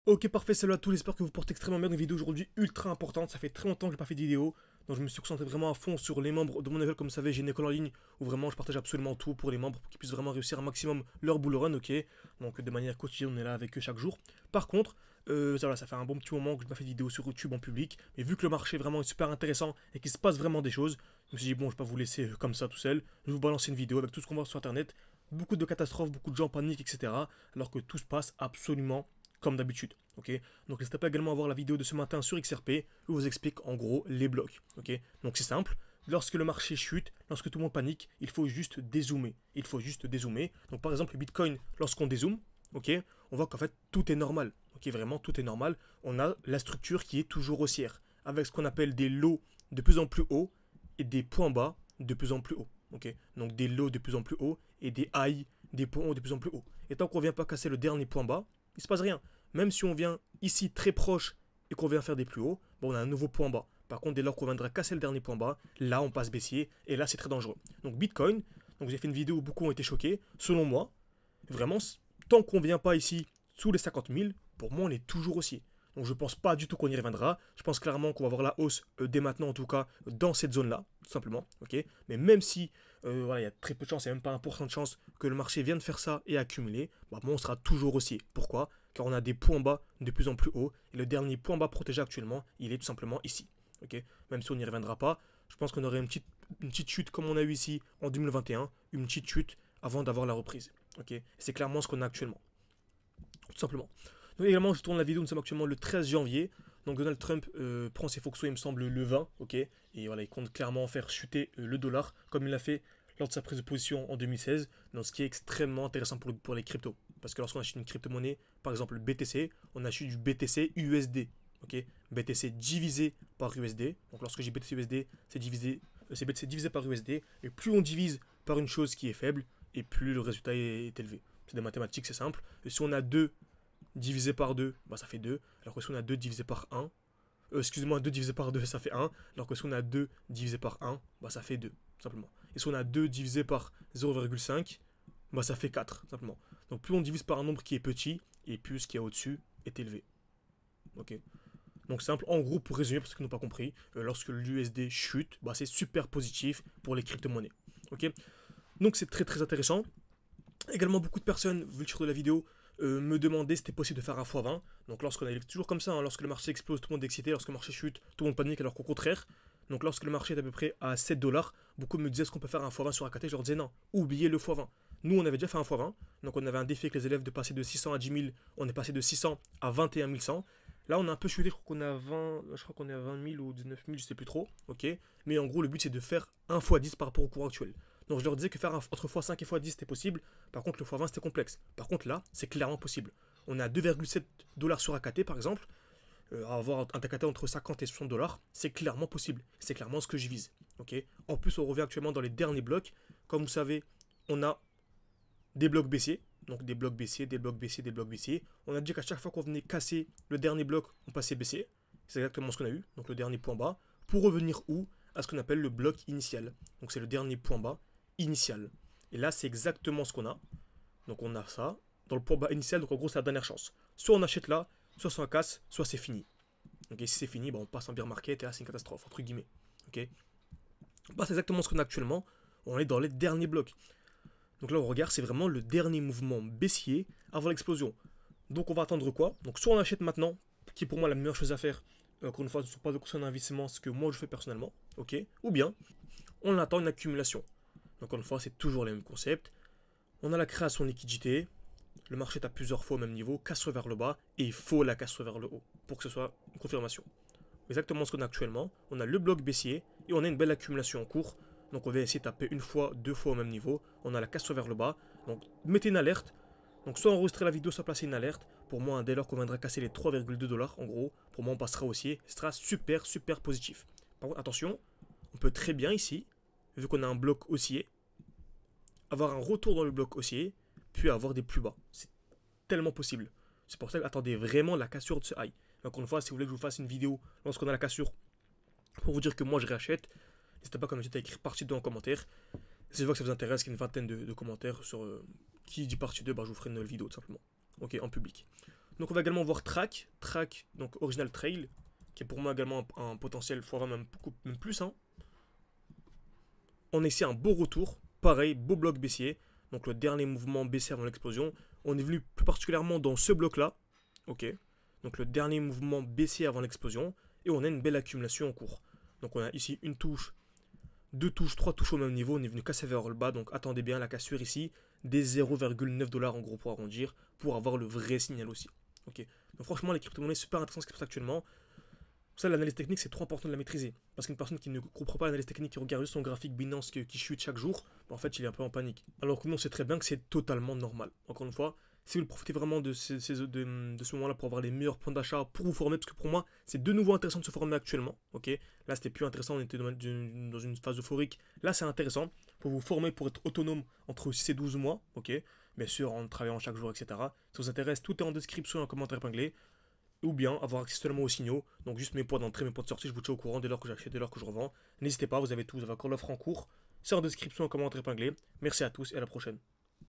Ok, parfait, salut à tous, j'espère que vous portez extrêmement bien. Une vidéo aujourd'hui ultra importante, ça fait très longtemps que j'ai pas fait de vidéo, donc je me suis concentré vraiment à fond sur les membres de mon école. Comme vous savez, j'ai une école en ligne où vraiment je partage absolument tout pour les membres pour qu'ils puissent vraiment réussir un maximum leur bull run, ok. Donc de manière quotidienne, on est là avec eux chaque jour. Par contre, voilà, ça fait un bon petit moment que je n'ai pas fait de vidéo sur YouTube en public, mais vu que le marché vraiment est super intéressant et qu'il se passe vraiment des choses, je me suis dit bon, je vais pas vous laisser comme ça tout seul, je vais vous balancer une vidéo avec tout ce qu'on voit sur internet, beaucoup de catastrophes, beaucoup de gens en panique, etc. Alors que tout se passe absolument comme d'habitude, ok. Donc n'hésitez pas également à voir la vidéo de ce matin sur XRP où je vous explique en gros les blocs, ok. Donc c'est simple, lorsque le marché chute, lorsque tout le monde panique, il faut juste dézoomer, Donc par exemple le Bitcoin, lorsqu'on dézoome, ok, on voit qu'en fait tout est normal, ok, vraiment tout est normal. On a la structure qui est toujours haussière, avec ce qu'on appelle des lows de plus en plus hauts et des points bas de plus en plus hauts, ok. Donc des lows de plus en plus hauts et des highs, des points hauts de plus en plus hauts. Et tant qu'on ne vient pas casser le dernier point bas, il ne se passe rien. Même si on vient ici très proche et qu'on vient faire des plus hauts, bon, on a un nouveau point bas. Par contre, dès lors qu'on viendra casser le dernier point bas, là on passe baissier et là c'est très dangereux. Donc Bitcoin, donc j'ai fait une vidéo où beaucoup ont été choqués. Selon moi, vraiment, tant qu'on ne vient pas ici sous les 50 000, pour moi on est toujours haussier. Donc je ne pense pas du tout qu'on y reviendra. Je pense clairement qu'on va voir la hausse dès maintenant, en tout cas dans cette zone-là, tout simplement. Ok. Mais même si voilà, il y a très peu de chance, il n'y a même pas 1% de chance que le marché vienne faire ça et accumuler, bah, bon, on sera toujours haussier. Pourquoi? Car on a des points bas de plus en plus hauts. Et le dernier point bas protégé actuellement, il est tout simplement ici. Ok. Même si on n'y reviendra pas, je pense qu'on aurait une petite chute comme on a eu ici en 2021, une petite chute avant d'avoir la reprise. Ok. C'est clairement ce qu'on a actuellement. Tout simplement. Donc également, je tourne la vidéo, nous sommes actuellement le 13 janvier. Donc Donald Trump prend ses foxos, il me semble, le 20, ok. Et voilà, il compte clairement faire chuter le dollar, comme il l'a fait lors de sa prise de position en 2016. Donc ce qui est extrêmement intéressant pour les cryptos. Parce que lorsqu'on achète une crypto-monnaie, par exemple le BTC, on achète du BTC USD, ok. BTC divisé par USD. Donc lorsque j'ai BTC USD, c'est BTC divisé par USD. Et plus on divise par une chose qui est faible, et plus le résultat est élevé. C'est des mathématiques, c'est simple. Et si on a 2 divisé par 2, bah ça fait 2. Alors que si on a 2 divisé par 1, excusez-moi, 2 divisé par 2, ça fait 1. Alors que si on a 2 divisé par 1, bah ça fait 2, simplement. Et si on a 2 divisé par 0,5, bah ça fait 4, simplement. Donc plus on divise par un nombre qui est petit, et plus ce qu'il y a au-dessus est élevé. Ok. Donc simple, en gros, pour résumer, pour ceux qui n'ont pas compris, lorsque l'USD chute, bah c'est super positif pour les crypto-monnaies. Ok. Donc c'est très très intéressant. Également, beaucoup de personnes, vu le titre de la vidéo, me demandaient si c'était possible de faire un x20. Donc lorsqu'on est toujours comme ça, hein, lorsque le marché explose, tout le monde est excité, lorsque le marché chute, tout le monde panique, alors qu'au contraire, donc lorsque le marché est à peu près à 7 dollars, beaucoup me disaient est-ce qu'on peut faire un x20 sur AKT. Je leur disais non, oubliez le x20. Nous, on avait déjà fait un x20, donc on avait un défi avec les élèves de passer de 600 à 10 000, on est passé de 600 à 21 100. Là, on a un peu chuté, je crois qu'on est à 20 000 ou 19 000, je sais plus trop, ok. Mais en gros, le but c'est de faire 1 x 10 par rapport au cours actuel. Donc je leur disais que faire entre x5 et x10 c'était possible, par contre le x20 c'était complexe. Par contre là, c'est clairement possible. On a 2,7 dollars sur AKT par exemple, avoir un AKT entre 50 et 60 dollars, c'est clairement possible. C'est clairement ce que je vise. Okay. En plus, on revient actuellement dans les derniers blocs. Comme vous savez, on a des blocs baissiers, donc des blocs baissiers, des blocs baissiers, des blocs baissiers. On a dit qu'à chaque fois qu'on venait casser le dernier bloc, on passait baissier. C'est exactement ce qu'on a eu, donc le dernier point bas, pour revenir où? À ce qu'on appelle le bloc initial. Donc c'est le dernier point bas initial. Et là, c'est exactement ce qu'on a. Donc on a ça dans le point bas initial. Donc en gros, c'est la dernière chance. Soit on achète là, soit ça casse, soit c'est fini. Ok, si c'est fini, bah, on passe en bear market et là, c'est une catastrophe, entre guillemets. Ok, bah, c'est exactement ce qu'on a actuellement. On est dans les derniers blocs. Donc là, on regarde, c'est vraiment le dernier mouvement baissier avant l'explosion. Donc on va attendre quoi? Donc soit on achète maintenant, qui est pour moi la meilleure chose à faire. Encore une fois, ce ne sont pas de conseils d'investissement, ce que moi je fais personnellement. Ok, ou bien on attend une accumulation. Donc encore une fois, c'est toujours les mêmes concepts. On a la création de liquidité, le marché est à plusieurs fois au même niveau, casse vers le bas, et il faut la casse vers le haut, pour que ce soit une confirmation. Exactement ce qu'on a actuellement, on a le bloc baissier, et on a une belle accumulation en cours, donc on va essayer de taper une fois, deux fois au même niveau, on a la casse vers le bas, donc mettez une alerte, donc soit enregistrer la vidéo, soit placer une alerte, pour moi dès lors qu'on viendra casser les 3,2 dollars en gros, pour moi on passera haussier, ce sera super super positif. Par contre attention, on peut très bien ici, vu qu'on a un bloc haussier, avoir un retour dans le bloc haussier, puis avoir des plus bas. C'est tellement possible. C'est pour ça que attendez vraiment la cassure de ce high. Encore une fois, si vous voulez que je vous fasse une vidéo lorsqu'on a la cassure pour vous dire que moi je réachète, n'hésitez pas comme d'habitude à écrire partie 2 en commentaire. Si je vois que ça vous intéresse, qu'il y a une vingtaine de commentaires sur qui dit partie 2, bah, je vous ferai une nouvelle vidéo tout simplement. Ok, en public. Donc on va également voir Track, donc Original Trail, qui est pour moi également un potentiel x20, même plus. Hein. On a ici un beau retour, pareil, beau bloc baissier, donc le dernier mouvement baissier avant l'explosion. On est venu plus particulièrement dans ce bloc-là, ok. Donc le dernier mouvement baissier avant l'explosion, et on a une belle accumulation en cours. Donc on a ici une touche, deux touches, trois touches au même niveau, on est venu casser vers le bas, donc attendez bien la cassure ici, des 0,9$ en gros pour arrondir, pour avoir le vrai signal aussi. Ok. Donc franchement les crypto-monnaies super intéressantes ce qui se passe actuellement. Ça, l'analyse technique, c'est trop important de la maîtriser. Parce qu'une personne qui ne comprend pas l'analyse technique, qui regarde juste son graphique Binance qui chute chaque jour, en fait, il est un peu en panique. Alors que nous, on sait très bien que c'est totalement normal. Encore une fois, si vous profitez vraiment de ce moment-là pour avoir les meilleurs points d'achat, pour vous former, parce que pour moi, c'est de nouveau intéressant de se former actuellement. Ok, là, c'était plus intéressant, on était dans une phase euphorique. Là, c'est intéressant pour vous former, pour être autonome entre 6 et 12 mois. Ok, bien sûr, en travaillant chaque jour, etc. Si ça vous intéresse, tout est en description et en commentaire épinglé. Ou bien avoir accès seulement aux signaux, donc juste mes points d'entrée, mes points de sortie, je vous tiens au courant dès lors que j'achète, dès lors que je revends. N'hésitez pas, vous avez tout, vous avez encore l'offre en cours, c'est en description, en commentaire épinglé. Merci à tous et à la prochaine.